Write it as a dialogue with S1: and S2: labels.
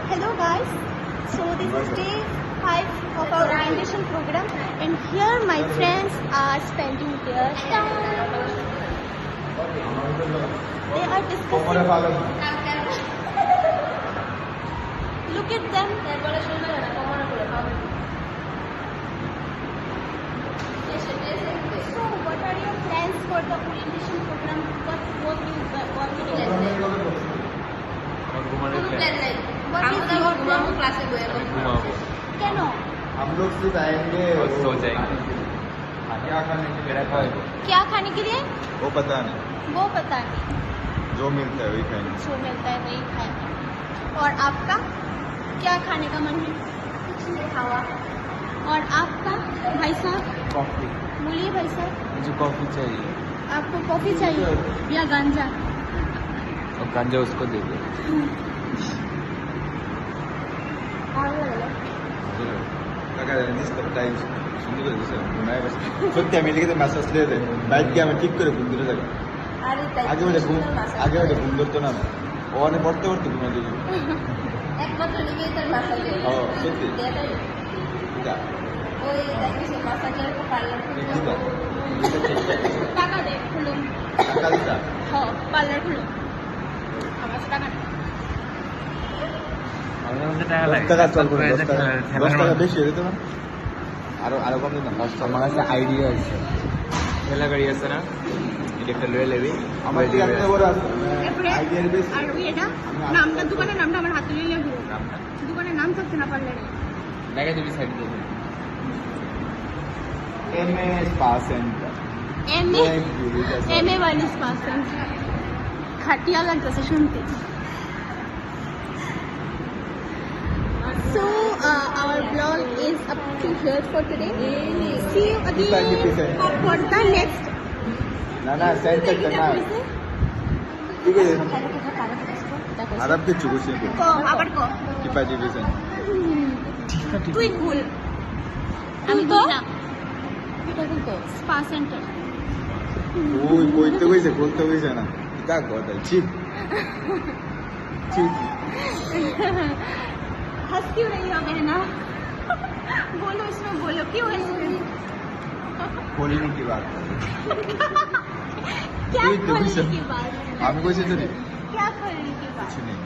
S1: Hello guys, so this is day 5 of our orientation program and here my friends are spending their time. They are discussing. Look at them. So what are your plans for the orientation program? What will you do? What is your plan? Can
S2: हम लोग सिर्फ आएंगे
S3: और सो जाएंगे।
S2: क्या खाने के लिए खाएंगे
S1: क्या खाने के लिए?
S2: वो पता नहीं,
S1: वो पता नहीं,
S2: जो मिलता है वही खाएंगे।
S1: जो मिलता है वही खाएंगे। और आपका क्या खाने का मन है? कुछ नहीं खावा। और आपका भाई साहब?
S3: कॉफी,
S1: बोलिए भाई साहब।
S3: मुझे कॉफी चाहिए
S1: आपको कॉफी चाहिए या गांजा?
S3: और गांजा उसको दे दो।
S2: সত্যি আমি লিখে মাসাজ লিয়ে দেয় বাইক গিয়ে আমি ঠিক করে ঘুম ধরে যাবে আগে ওটা ঘুম ধরতো না ও অনেক পড়তে পড়তে ঘুমা দিল সত্যি
S1: টাকা দে খুলুন।
S2: টাকা দিতা
S1: হ্যাঁ পার্লার খুলুন। আমার টাকা নেই।
S3: আমাদের মধ্যে টাকা লাগে।
S2: 10 টাকা চল করে 10 টাকা বেশি হয়ে যেত না আরো কম দিতাম
S3: আমার কাছে আইডিয়া আছে। ঠেলা গাড়ি আছে না, এটা একটা লয়ে নেবি।
S2: আমার দিকে একটা বড় আছে
S1: এরপরে
S2: আইডিয়ার বেশি
S1: আর এটা নামটা দোকানের নামটা আমার হাতে নিয়ে ঘুরো।
S3: নামটা
S1: দোকানের নাম থাকছে না পার্লারে।
S3: দেখা দিবি সাইড দিয়ে।
S2: MS pass centre
S1: M A one pass খাটিয়া লাগতেছে শুনতে। So our vlog is up to here for today. See you again for the next.
S2: না না সেন্টারটা না ঠিক আছে আরব কিছু বুঝছি
S1: আবার কো
S2: টিপা ডিভিশন
S1: তুই ভুল আমি তো না এটা কিন্তু স্পা সেন্টার।
S2: ওই কইতে কইছে বলতে কইছে না তা কথা ঠিক ঠিক
S1: हंस क्यों रही हो बहना? बोलो इसमें बोलो क्यों हंस रही हो?
S2: खोलने की बात
S1: क्या
S2: कोई तो
S1: खोलने
S2: विषय-
S1: की बात?
S2: हम कोई से तो नहीं
S1: क्या खोलने की बात?
S2: कुछ नहीं